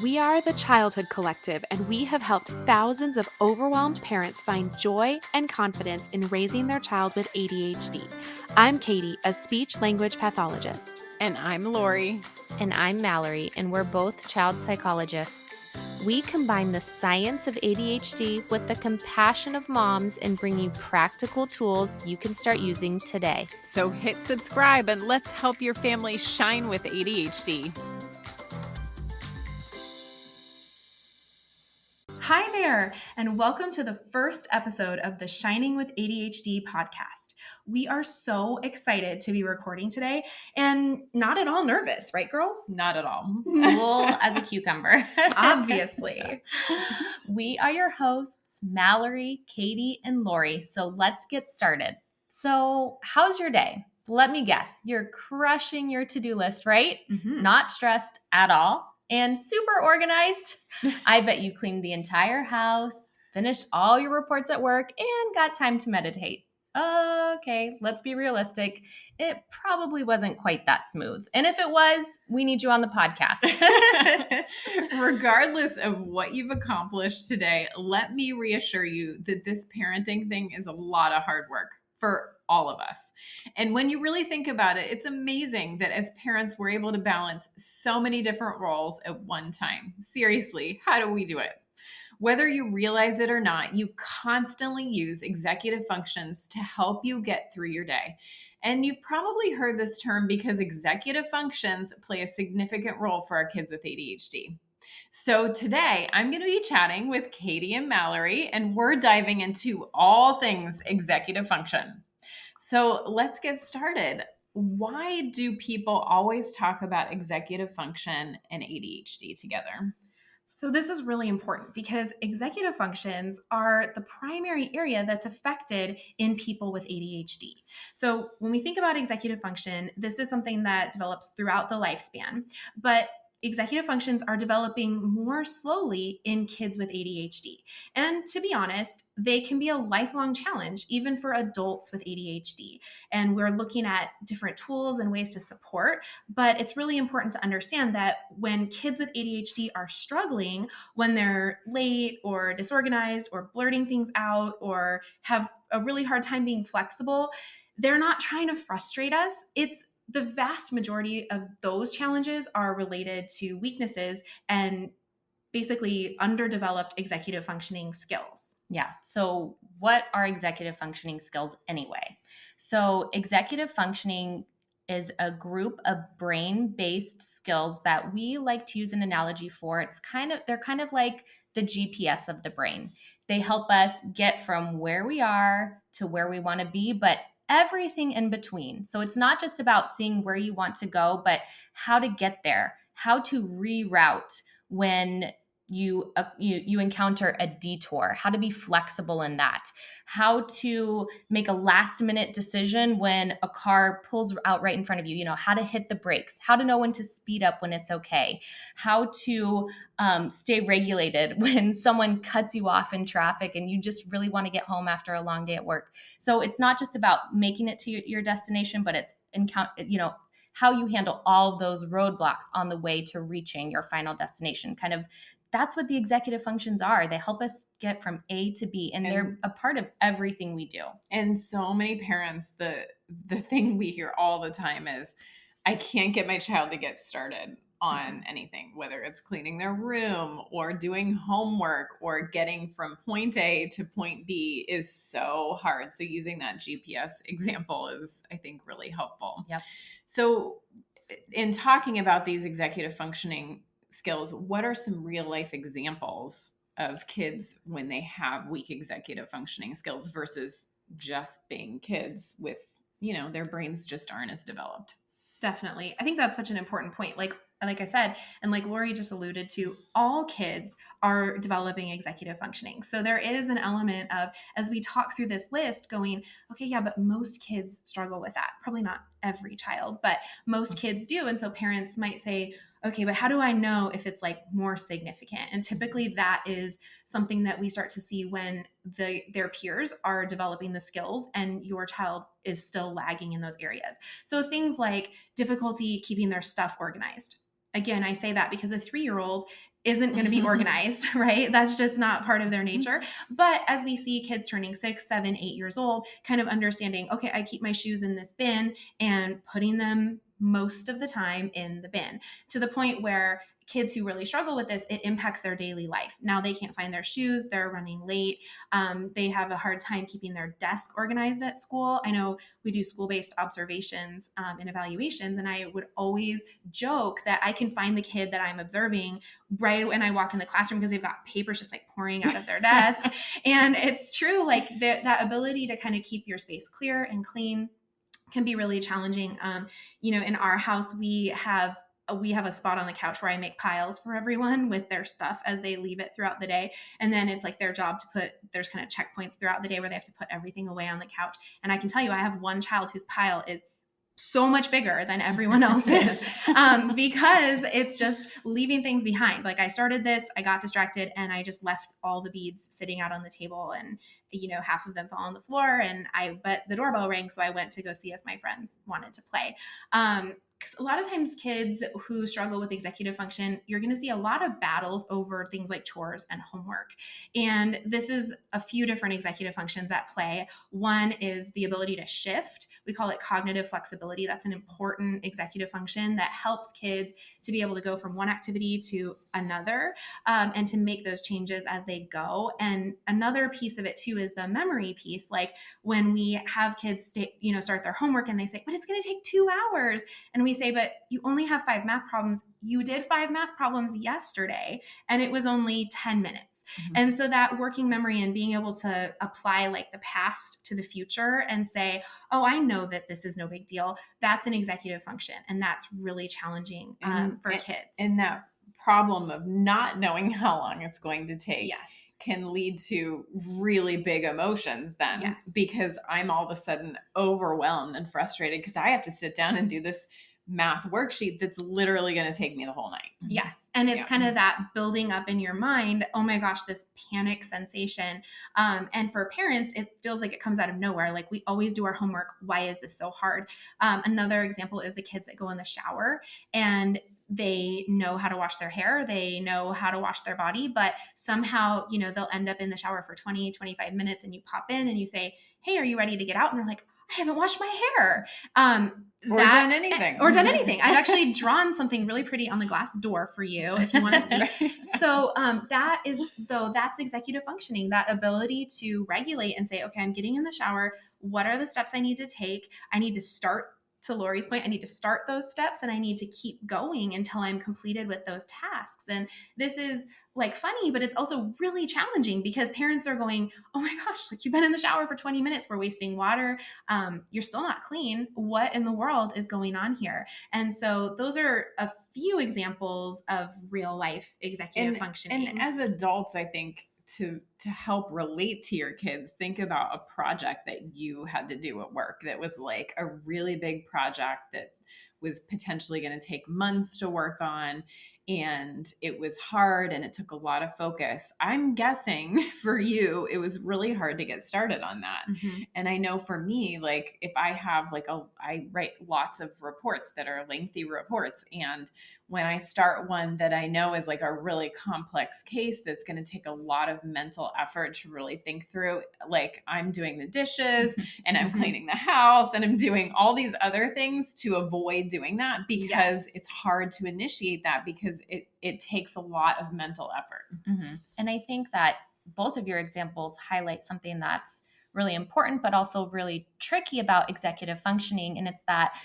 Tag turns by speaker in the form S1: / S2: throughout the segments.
S1: We are the Childhood Collective, and we have helped thousands of overwhelmed parents find joy and confidence in raising their child with ADHD. I'm Katie, a speech language pathologist.
S2: And I'm Lori.
S3: And I'm Mallory, and we're both child psychologists. We combine the science of ADHD with the compassion of moms and bring you practical tools you can start using today.
S2: So hit subscribe and let's help your family shine with ADHD.
S1: Hi there, and welcome to the first episode of the Shining with ADHD podcast. We are so excited to be recording today and not at all nervous, right, girls?
S2: Not at all.
S3: Cool as a cucumber.
S1: Obviously.
S3: We are your hosts, Mallory, Katie, and Lori. So let's get started. So how's your day? Let me guess, you're crushing your to-do list, right?
S1: Mm-hmm.
S3: Not stressed at all. And super organized. I bet you cleaned the entire house, finished all your reports at work, and got time to meditate. Okay, let's be realistic. It probably wasn't quite that smooth. And if it was, we need you on the podcast.
S2: Regardless of what you've accomplished today, let me reassure you that this parenting thing is a lot of hard work for all of us. And when you really think about it, it's amazing that as parents, we're able to balance so many different roles at one time. Seriously, how do we do it? Whether you realize it or not, you constantly use executive functions to help you get through your day. And you've probably heard this term because executive functions play a significant role for our kids with ADHD. So today I'm going to be chatting with Katie and Mallory, and we're diving into all things executive function. So let's get started. Why do people always talk about executive function and ADHD together?
S1: So this is really important because executive functions are the primary area that's affected in people with ADHD. So when we think about executive function, this is something that develops throughout the lifespan, but executive functions are developing more slowly in kids with ADHD. And to be honest, they can be a lifelong challenge, even for adults with ADHD. And we're looking at different tools and ways to support, but it's really important to understand that when kids with ADHD are struggling, when they're late or disorganized or blurting things out or have a really hard time being flexible, they're not trying to frustrate us. It's the vast majority of those challenges are related to weaknesses and basically underdeveloped executive functioning skills.
S3: Yeah. So what are executive functioning skills anyway? So executive functioning is a group of brain-based skills that we like to use an analogy for. They're kind of like the GPS of the brain. They help us get from where we are to where we want to be, but everything in between. So it's not just about seeing where you want to go, but how to get there, how to reroute when you encounter a detour, how to be flexible in that, how to make a last minute decision when a car pulls out right in front of you, how to hit the brakes, how to know when to speed up when it's okay, how to stay regulated when someone cuts you off in traffic and you just really want to get home after a long day at work. So it's not just about making it to your destination, but it's how you handle all of those roadblocks on the way to reaching your final destination. Kind of that's what the executive functions are. They help us get from A to B, and they're a part of everything we do.
S2: And so many parents, the thing we hear all the time is, I can't get my child to get started on anything, whether it's cleaning their room or doing homework or getting from point A to point B is so hard. So using that GPS example is, I think, really helpful.
S3: Yep.
S2: So in talking about these executive functioning skills, what are some real life examples of kids when they have weak executive functioning skills versus just being kids with, their brains just aren't as developed?
S1: Definitely. I think that's such an important point. Like I said, and like Lori just alluded to, all kids are developing executive functioning. So there is an element of, as we talk through this list, going, okay, yeah, but most kids struggle with that. Probably not every child, but most kids do. And so parents might say, okay, but how do I know if it's like more significant? And typically that is something that we start to see when their peers are developing the skills and your child is still lagging in those areas. So things like difficulty keeping their stuff organized. Again, I say that because a 3-year-old isn't going to be organized, right? That's just not part of their nature. But as we see kids turning 6, 7, 8 years old, kind of understanding, okay, I keep my shoes in this bin and putting them most of the time in the bin, to the point where kids who really struggle with this, it impacts their daily life. Now they can't find their shoes, they're running late. They have a hard time keeping their desk organized at school. I know we do school-based observations and evaluations, and I would always joke that I can find the kid that I'm observing right when I walk in the classroom because they've got papers just like pouring out of their desk. And it's true, like that ability to kind of keep your space clear and clean can be really challenging. In our house, we have a spot on the couch where I make piles for everyone with their stuff as they leave it throughout the day. And then it's like their job to there's kind of checkpoints throughout the day where they have to put everything away on the couch. And I can tell you, I have one child whose pile is so much bigger than everyone else's because it's just leaving things behind. Like I started this, I got distracted, and I just left all the beads sitting out on the table, and half of them fell on the floor. But the doorbell rang, so I went to go see if my friends wanted to play. A lot of times kids who struggle with executive function, you're going to see a lot of battles over things like chores and homework. And this is a few different executive functions at play. One is the ability to shift. We call it cognitive flexibility. That's an important executive function that helps kids to be able to go from one activity to another, and to make those changes as they go. And another piece of it too is the memory piece. Like when we have kids start their homework and they say, but it's going to take 2 hours. And we say, but you only have 5 math problems. You did 5 math problems yesterday, and it was only 10 minutes. Mm-hmm. And so that working memory and being able to apply like the past to the future and say, oh, I know that this is no big deal. That's an executive function. And that's really challenging for kids.
S2: And that problem of not knowing how long it's going to take
S1: yes.
S2: can lead to really big emotions then.
S1: Yes.
S2: Because I'm all of a sudden overwhelmed and frustrated because I have to sit down and do this math worksheet that's literally going to take me the whole night.
S1: Yes. And it's kind of that building up in your mind, oh my gosh, this panic sensation. And for parents, it feels like it comes out of nowhere. Like we always do our homework. Why is this so hard? Another example is the kids that go in the shower and they know how to wash their hair. They know how to wash their body, but somehow, they'll end up in the shower for 20, 25 minutes and you pop in and you say, hey, are you ready to get out? And they're like, I haven't washed my hair.
S2: Or done anything.
S1: I've actually drawn something really pretty on the glass door for you if you want to see. So that's executive functioning, that ability to regulate and say, okay, I'm getting in the shower. What are the steps I need to take? I need to start, to Lori's point, I need to start those steps and I need to keep going until I'm completed with those tasks. And this is like funny, but it's also really challenging because parents are going, oh my gosh, like you've been in the shower for 20 minutes. We're wasting water. You're still not clean. What in the world is going on here? And so those are a few examples of real life executive functioning.
S2: And as adults, I think to help relate to your kids, think about a project that you had to do at work that was like a really big project that was potentially going to take months to work on, and it was hard and it took a lot of focus. I'm guessing for you, it was really hard to get started on that. Mm-hmm. And I know for me, like if I have I write lots of reports that are lengthy reports. And when I start one that I know is like a really complex case that's going to take a lot of mental effort to really think through, like I'm doing the dishes and I'm cleaning the house and I'm doing all these other things to avoid doing that because it's hard to initiate that because it takes a lot of mental effort.
S3: Mm-hmm. And I think that both of your examples highlight something that's really important, but also really tricky about executive functioning. And it's that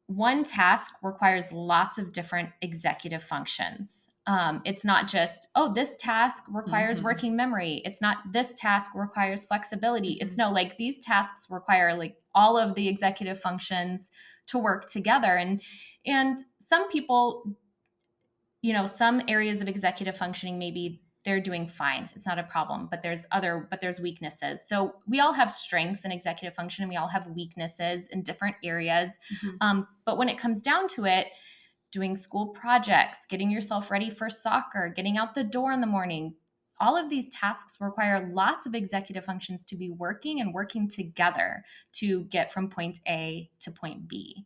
S3: one task requires lots of different executive functions. It's not just, oh, this task requires working memory. It's not this task requires flexibility. It's no, like these tasks require like all of the executive functions to work together. And some people, some areas of executive functioning, maybe they're doing fine. It's not a problem, but there's weaknesses. So we all have strengths in executive function and we all have weaknesses in different areas. Mm-hmm. But when it comes down to it, doing school projects, getting yourself ready for soccer, getting out the door in the morning, all of these tasks require lots of executive functions to be working together to get from point A to point B.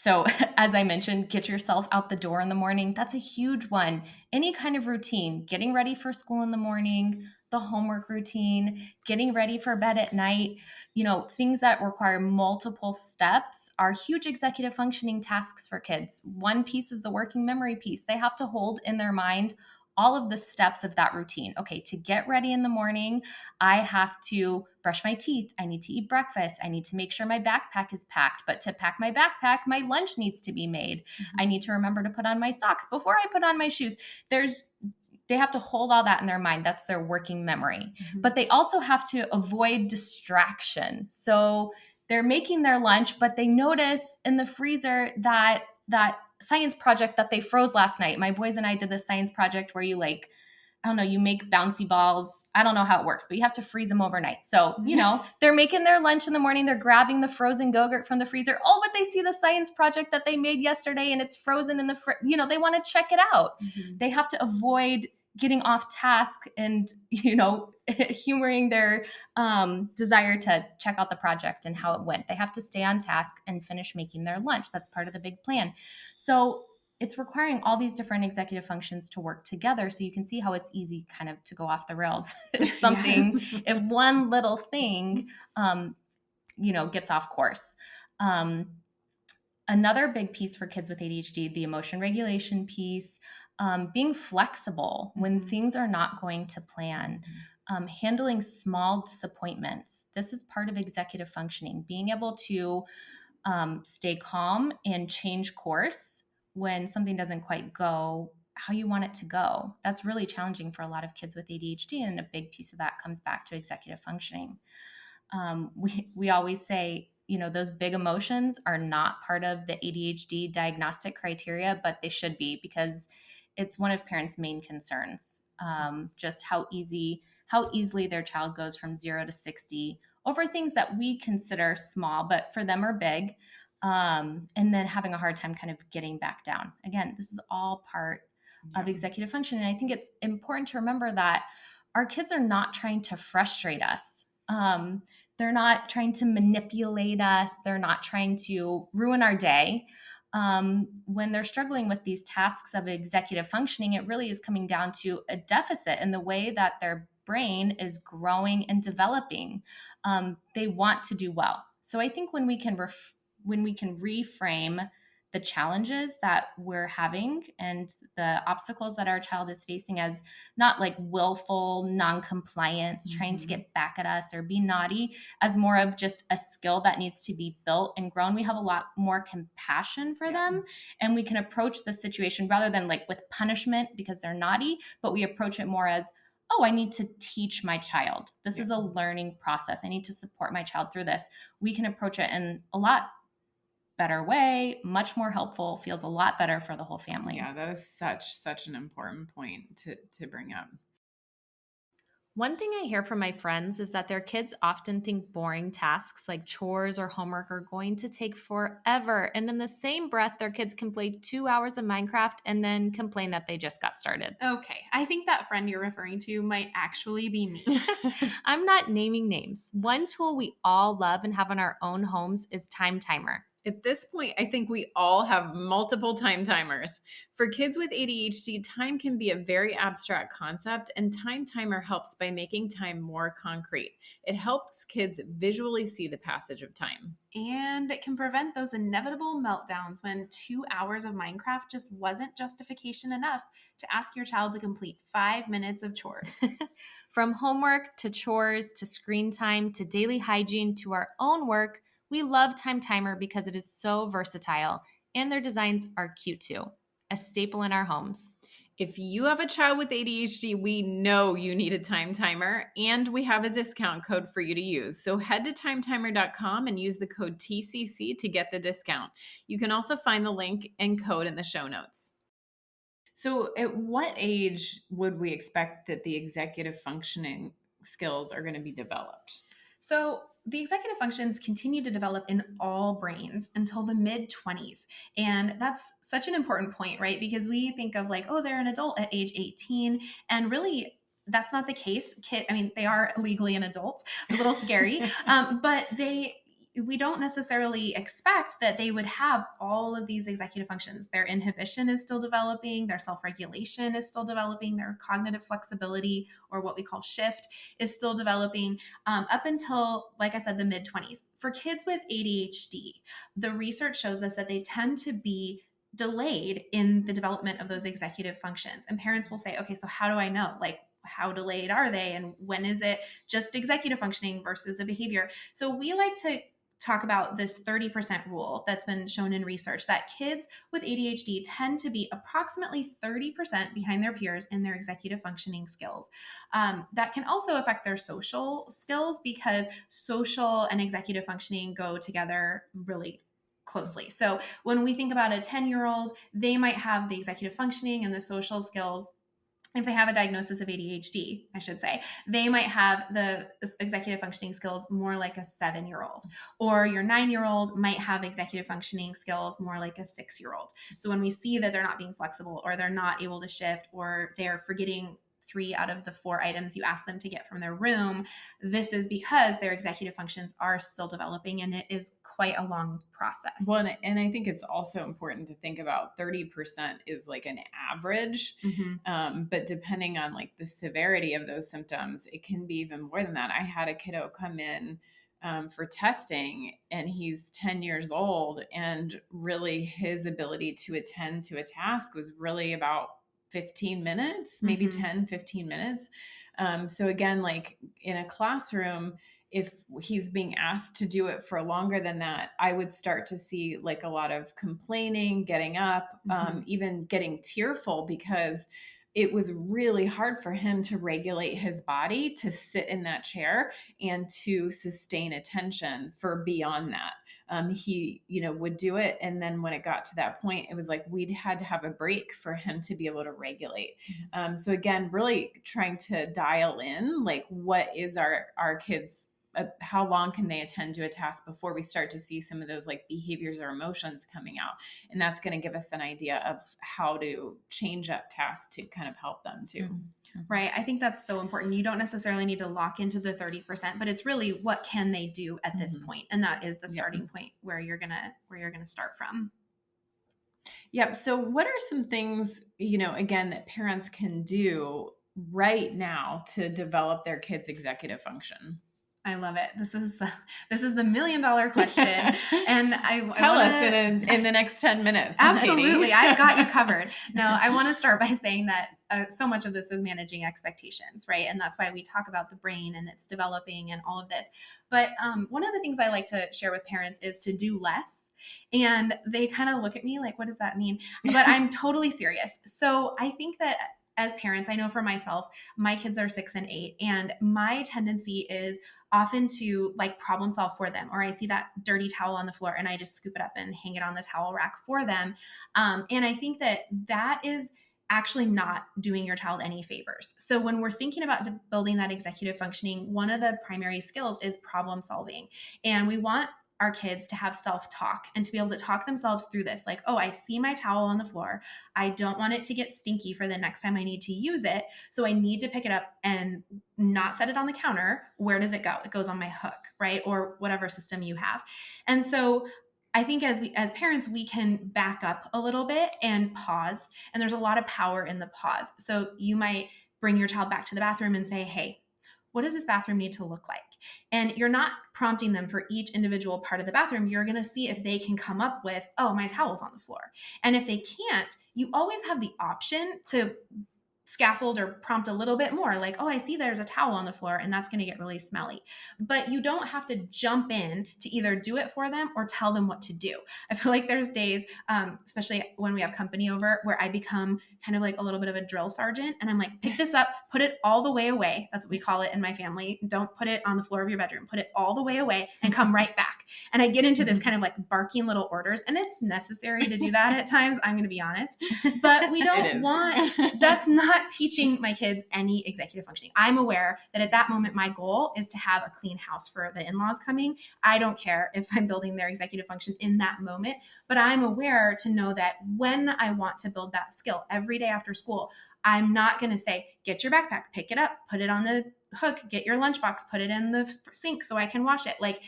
S3: So, as I mentioned, get yourself out the door in the morning. That's a huge one. Any kind of routine, getting ready for school in the morning, the homework routine, getting ready for bed at night, things that require multiple steps are huge executive functioning tasks for kids. One piece is the working memory piece. They have to hold in their mind all of the steps of that routine. Okay, to get ready in the morning, I have to brush my teeth. I need to eat breakfast. I need to make sure my backpack is packed. But to pack my backpack, my lunch needs to be made. I need to remember to put on my socks before I put on my shoes. They have to hold all that in their mind. That's their working memory. But they also have to avoid distraction. So they're making their lunch, but they notice in the freezer that science project that they froze last night. My boys and I did this science project where you I don't know, you make bouncy balls. I don't know how it works, but you have to freeze them overnight. So, they're making their lunch in the morning. They're grabbing the frozen Go-Gurt from the freezer. Oh, but they see the science project that they made yesterday and it's frozen in the they want to check it out. They have to avoid getting off task and, humoring their desire to check out the project and how it went. They have to stay on task and finish making their lunch. That's part of the big plan. So it's requiring all these different executive functions to work together. So you can see how it's easy kind of to go off the rails if if one little thing, gets off course. Another big piece for kids with ADHD, the emotion regulation piece, being flexible when things are not going to plan, handling small disappointments. This is part of executive functioning, being able to stay calm and change course when something doesn't quite go how you want it to go. That's really challenging for a lot of kids with ADHD, and a big piece of that comes back to executive functioning. We always say, those big emotions are not part of the ADHD diagnostic criteria, but they should be, because it's one of parents' main concerns. Just how easily their child goes from 0 to 60 over things that we consider small, but for them are big. And then having a hard time kind of getting back down. Again, this is all part of executive function. And I think it's important to remember that our kids are not trying to frustrate us. They're not trying to manipulate us. They're not trying to ruin our day. When they're struggling with these tasks of executive functioning, it really is coming down to a deficit in the way that their brain is growing and developing. They want to do well. So I think when we can reframe the challenges that we're having and the obstacles that our child is facing as not like willful non-compliance, trying to get back at us or be naughty, as more of just a skill that needs to be built and grown, we have a lot more compassion for them. And we can approach the situation rather than like with punishment because they're naughty, but we approach it more as, oh, I need to teach my child. This is a learning process. I need to support my child through this. We can approach it in a lot better way, much more helpful, feels a lot better for the whole family.
S2: Yeah, that is such an important point to bring up.
S3: One thing I hear from my friends is that their kids often think boring tasks like chores or homework are going to take forever. And in the same breath, their kids can play 2 hours of Minecraft and then complain that they just got started.
S1: Okay, I think that friend you're referring to might actually be me.
S3: I'm not naming names. One tool we all love and have in our own homes is Time Timer.
S2: At this point, I think we all have multiple time timers. For kids with ADHD, time can be a very abstract concept, and Time Timer helps by making time more concrete. It helps kids visually see the passage of time.
S1: And it can prevent those inevitable meltdowns when 2 hours of Minecraft just wasn't justification enough to ask your child to complete 5 minutes of chores.
S3: From homework to chores to screen time to daily hygiene to our own work, we love Time Timer because it is so versatile and their designs are cute too. A staple in our homes.
S2: If you have a child with ADHD, we know you need a Time Timer, and we have a discount code for you to use. So head to timetimer.com and use the code TCC to get the discount. You can also find the link and code in the show notes. So at what age would we expect that the executive functioning skills are going to be developed?
S1: So the executive functions continue to develop in all brains until the mid-20s. And that's such an important point, right? Because we think of like, oh, they're an adult at age 18. And really, that's not the case. They are legally an adult, a little scary, but we don't necessarily expect that they would have all of these executive functions. Their inhibition is still developing, their self-regulation is still developing, their cognitive flexibility, or what we call shift, is still developing, up until, like I said, the mid-20s. For kids with ADHD, the research shows us that they tend to be delayed in the development of those executive functions. And parents will say, okay, so how do I know? Like, how delayed are they? And when is it just executive functioning versus a behavior? So we like to talk about this 30% rule that's been shown in research, that kids with ADHD tend to be approximately 30% behind their peers in their executive functioning skills. That can also affect their social skills, because social and executive functioning go together really closely. So when we think about a 10-year-old, they might have the executive functioning and the social skills. If they have a diagnosis of ADHD, I should say, they might have the executive functioning skills more like a 7-year-old, or your 9-year-old might have executive functioning skills more like a 6-year-old. So when we see that they're not being flexible, or they're not able to shift, or they're forgetting 3 out of the 4 items you ask them to get from their room, this is because their executive functions are still developing, and it is quite a long process.
S2: Well, and I think it's also important to think about 30% is like an average, but depending on like the severity of those symptoms, it can be even more than that. I had a kiddo come in for testing, and he's 10 years old, and really his ability to attend to a task was really about 15 minutes, maybe 10, 15 minutes. So again, like in a classroom, if he's being asked to do it for longer than that, I would start to see like a lot of complaining, getting up, even getting tearful, because it was really hard for him to regulate his body to sit in that chair and to sustain attention for beyond that. He, would do it. And then when it got to that point, it was like we'd had to have a break for him to be able to regulate. So again, really trying to dial in, like, what is our kids' how long can they attend to a task before we start to see some of those like behaviors or emotions coming out. And that's going to give us an idea of how to change up tasks to kind of help them too.
S1: Right. I think that's so important. You don't necessarily need to lock into the 30%, but it's really what can they do at this point? And that is the starting point where you're going to start from.
S2: Yep. So what are some things, again, that parents can do right now to develop their kids' executive function?
S1: I love it. This is the $1 million question, and
S2: Tell us in the next 10 minutes.
S1: Absolutely, I've got you covered. No, I want to start by saying that so much of this is managing expectations, right? And that's why we talk about the brain and its developing and all of this. But one of the things I like to share with parents is to do less, and they kind of look at me like, "What does that mean?" But I'm totally serious. So I think that, as parents, I know for myself, my kids are 6 and 8, and my tendency is often to like problem solve for them, or I see that dirty towel on the floor and I just scoop it up and hang it on the towel rack for them. And I think that is actually not doing your child any favors. So when we're thinking about building that executive functioning, one of the primary skills is problem solving. And we want our kids to have self-talk and to be able to talk themselves through this. Like, oh, I see my towel on the floor. I don't want it to get stinky for the next time I need to use it. So I need to pick it up and not set it on the counter. Where does it go? It goes on my hook, right? Or whatever system you have. And so I think as parents, we can back up a little bit and pause. And there's a lot of power in the pause. So you might bring your child back to the bathroom and say, hey, what does this bathroom need to look like? And you're not prompting them for each individual part of the bathroom. You're going to see if they can come up with, oh, my towel's on the floor. And if they can't, you always have the option to scaffold or prompt a little bit more, like, oh, I see there's a towel on the floor and that's going to get really smelly. But you don't have to jump in to either do it for them or tell them what to do. I feel like there's days, especially when we have company over, where I become kind of like a little bit of a drill sergeant, and I'm like, pick this up, put it all the way away. That's what we call it in my family. Don't put it on the floor of your bedroom, put it all the way away and come right back. And I get into this kind of like barking little orders, and it's necessary to do that at times, I'm going to be honest, but we don't that's not teaching my kids any executive functioning. I'm aware that at that moment, my goal is to have a clean house for the in-laws coming. I don't care if I'm building their executive function in that moment, but I'm aware to know that when I want to build that skill every day after school, I'm not going to say, get your backpack, pick it up, put it on the hook, get your lunchbox, put it in the sink so I can wash it. Like,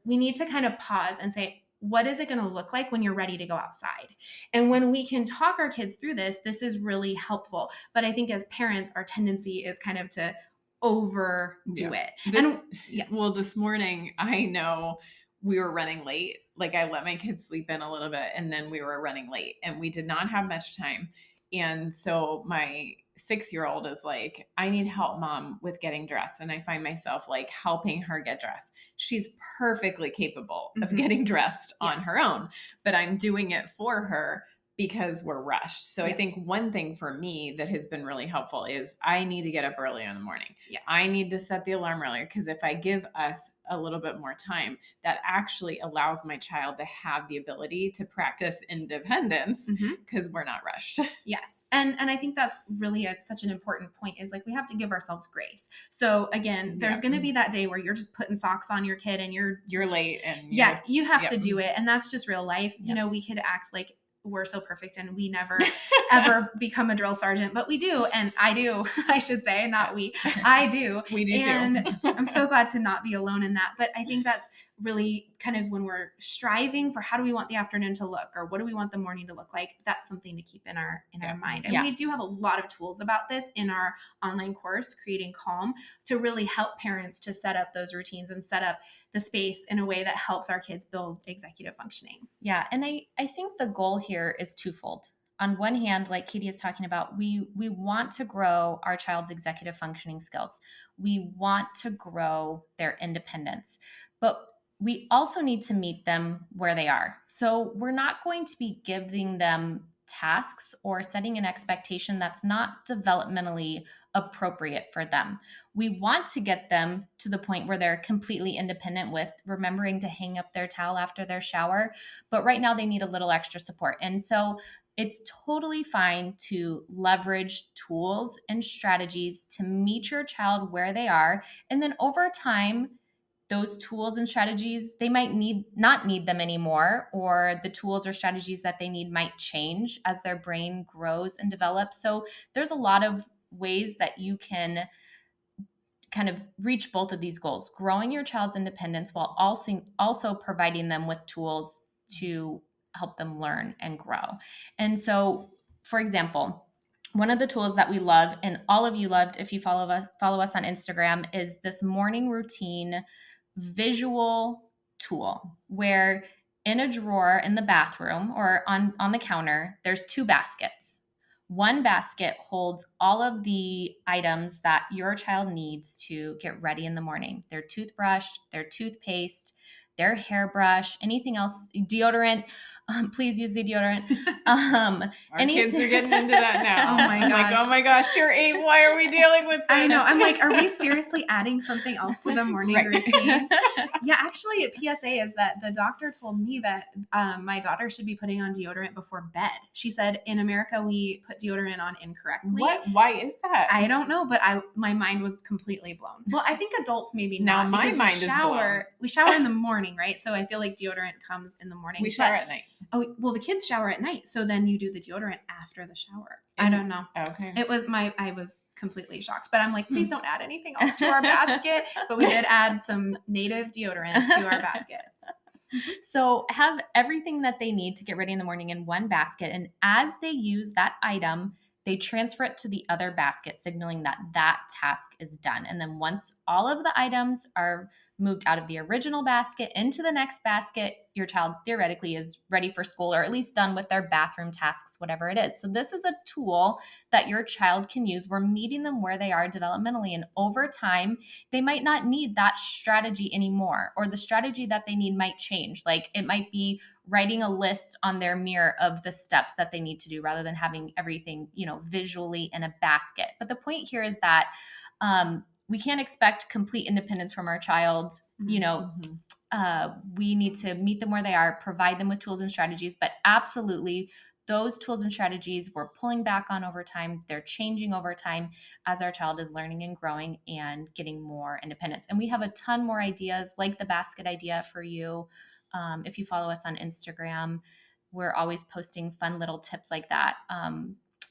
S1: we need to kind of pause and say, what is it going to look like when you're ready to go outside? And when we can talk our kids through this is really helpful. But I think as parents, our tendency is kind of to overdo it.
S2: Well, this morning, I know we were running late. Like I let my kids sleep in a little bit and then we were running late and we did not have much time. And so my 6-year-old is like, I need help, Mom, with getting dressed. And I find myself like helping her get dressed. She's perfectly capable of getting dressed on her own, but I'm doing it for her because we're rushed. So I think one thing for me that has been really helpful is I need to get up early in the morning.
S1: Yes.
S2: I need to set the alarm earlier because if I give us a little bit more time, that actually allows my child to have the ability to practice independence because we're not rushed.
S1: Yes. And I think that's really such an important point is like we have to give ourselves grace. So again, there's going to be that day where you're just putting socks on your kid and you're
S2: late and
S1: you have to do it. And that's just real life. You know, we could act like we're so perfect and we never ever become a drill sergeant, but we do. And I do, I should say, not we, I do.
S2: We do
S1: and
S2: too.
S1: I'm so glad to not be alone in that. But I think that's really kind of when we're striving for how do we want the afternoon to look or what do we want the morning to look like, that's something to keep in our mind. And we do have a lot of tools about this in our online course, Creating Calm, to really help parents to set up those routines and set up the space in a way that helps our kids build executive functioning.
S3: Yeah. And I think the goal here is twofold. On one hand, like Katie is talking about, we want to grow our child's executive functioning skills. We want to grow their independence, but we also need to meet them where they are. So we're not going to be giving them tasks or setting an expectation that's not developmentally appropriate for them. We want to get them to the point where they're completely independent with remembering to hang up their towel after their shower, but right now they need a little extra support. And so it's totally fine to leverage tools and strategies to meet your child where they are. And then over time, those tools and strategies, they might not need them anymore, or the tools or strategies that they need might change as their brain grows and develops. So there's a lot of ways that you can kind of reach both of these goals, growing your child's independence while also providing them with tools to help them learn and grow. And so, for example, one of the tools that we love, and all of you loved if you follow us on Instagram, is this morning routine visual tool where in a drawer in the bathroom or on the counter, there's 2 baskets. One basket holds all of the items that your child needs to get ready in the morning. Their toothbrush, their toothpaste, their hairbrush, anything else, deodorant. Please use the deodorant.
S2: Our kids are getting into that now.
S1: Oh my gosh.
S2: Like, oh my gosh, you're 8. Why are we dealing with this?
S1: I know. I'm like, are we seriously adding something else to the morning routine? Yeah, actually, a PSA is that the doctor told me that my daughter should be putting on deodorant before bed. She said in America, we put deodorant on incorrectly.
S2: What? Why is that?
S1: I don't know, but my mind was completely blown. Well, I think adults maybe
S2: now
S1: not.
S2: My mind is blown.
S1: We shower in the morning, right? So I feel like deodorant comes in the morning.
S2: We shower at night.
S1: Oh, well, the kids shower at night. So then you do the deodorant after the shower. I don't know.
S2: Okay.
S1: I was completely shocked, but I'm like, please don't add anything else to our basket. But we did add some native deodorant to our basket.
S3: So have everything that they need to get ready in the morning in one basket. And as they use that item, they transfer it to the other basket, signaling that task is done. And then once all of the items are moved out of the original basket into the next basket, your child theoretically is ready for school or at least done with their bathroom tasks, whatever it is. So this is a tool that your child can use. We're meeting them where they are developmentally. And over time, they might not need that strategy anymore, or the strategy that they need might change. Like it might be writing a list on their mirror of the steps that they need to do rather than having everything, visually in a basket. But the point here is that we can't expect complete independence from our child. We need to meet them where they are, provide them with tools and strategies, but absolutely those tools and strategies we're pulling back on over time. They're changing over time as our child is learning and growing and getting more independence. And we have a ton more ideas like the basket idea for you. If you follow us on Instagram, we're always posting fun little tips like that.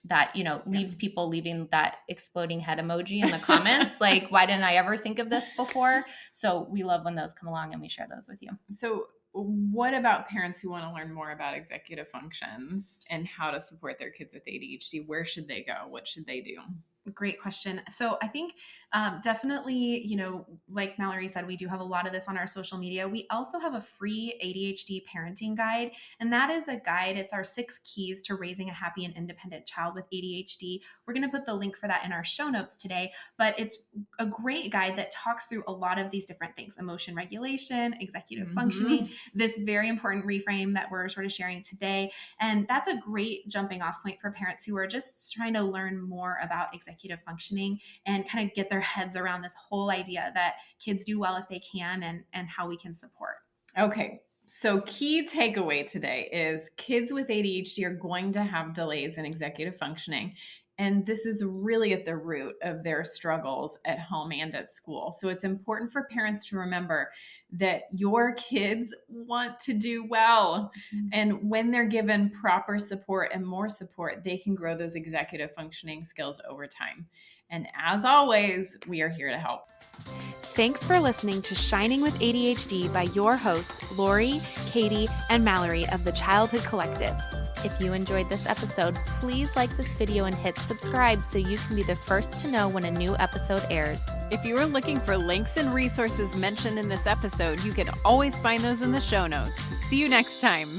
S3: that, leaves people leaving that exploding head emoji in the comments. Like, why didn't I ever think of this before? So we love when those come along and we share those with you.
S2: So what about parents who want to learn more about executive functions and how to support their kids with ADHD? Where should they go? What should they do?
S1: Great question. So I think definitely, like Mallory said, we do have a lot of this on our social media. We also have a free ADHD parenting guide, and that is a guide. It's our 6 keys to raising a happy and independent child with ADHD. We're going to put the link for that in our show notes today, but it's a great guide that talks through a lot of these different things: emotion regulation, executive functioning, this very important reframe that we're sort of sharing today. And that's a great jumping off point for parents who are just trying to learn more about executive functioning and kind of get their heads around this whole idea that kids do well if they can, and how we can support.
S2: Okay. So key takeaway today is kids with ADHD are going to have delays in executive functioning. And this is really at the root of their struggles at home and at school. So it's important for parents to remember that your kids want to do well. And when they're given proper support and more support, they can grow those executive functioning skills over time. And as always, we are here to help.
S1: Thanks for listening to Shining with ADHD by your hosts, Lori, Katie, and Mallory of the Childhood Collective.
S3: If you enjoyed this episode, please like this video and hit subscribe so you can be the first to know when a new episode airs.
S2: If you are looking for links and resources mentioned in this episode, you can always find those in the show notes. See you next time.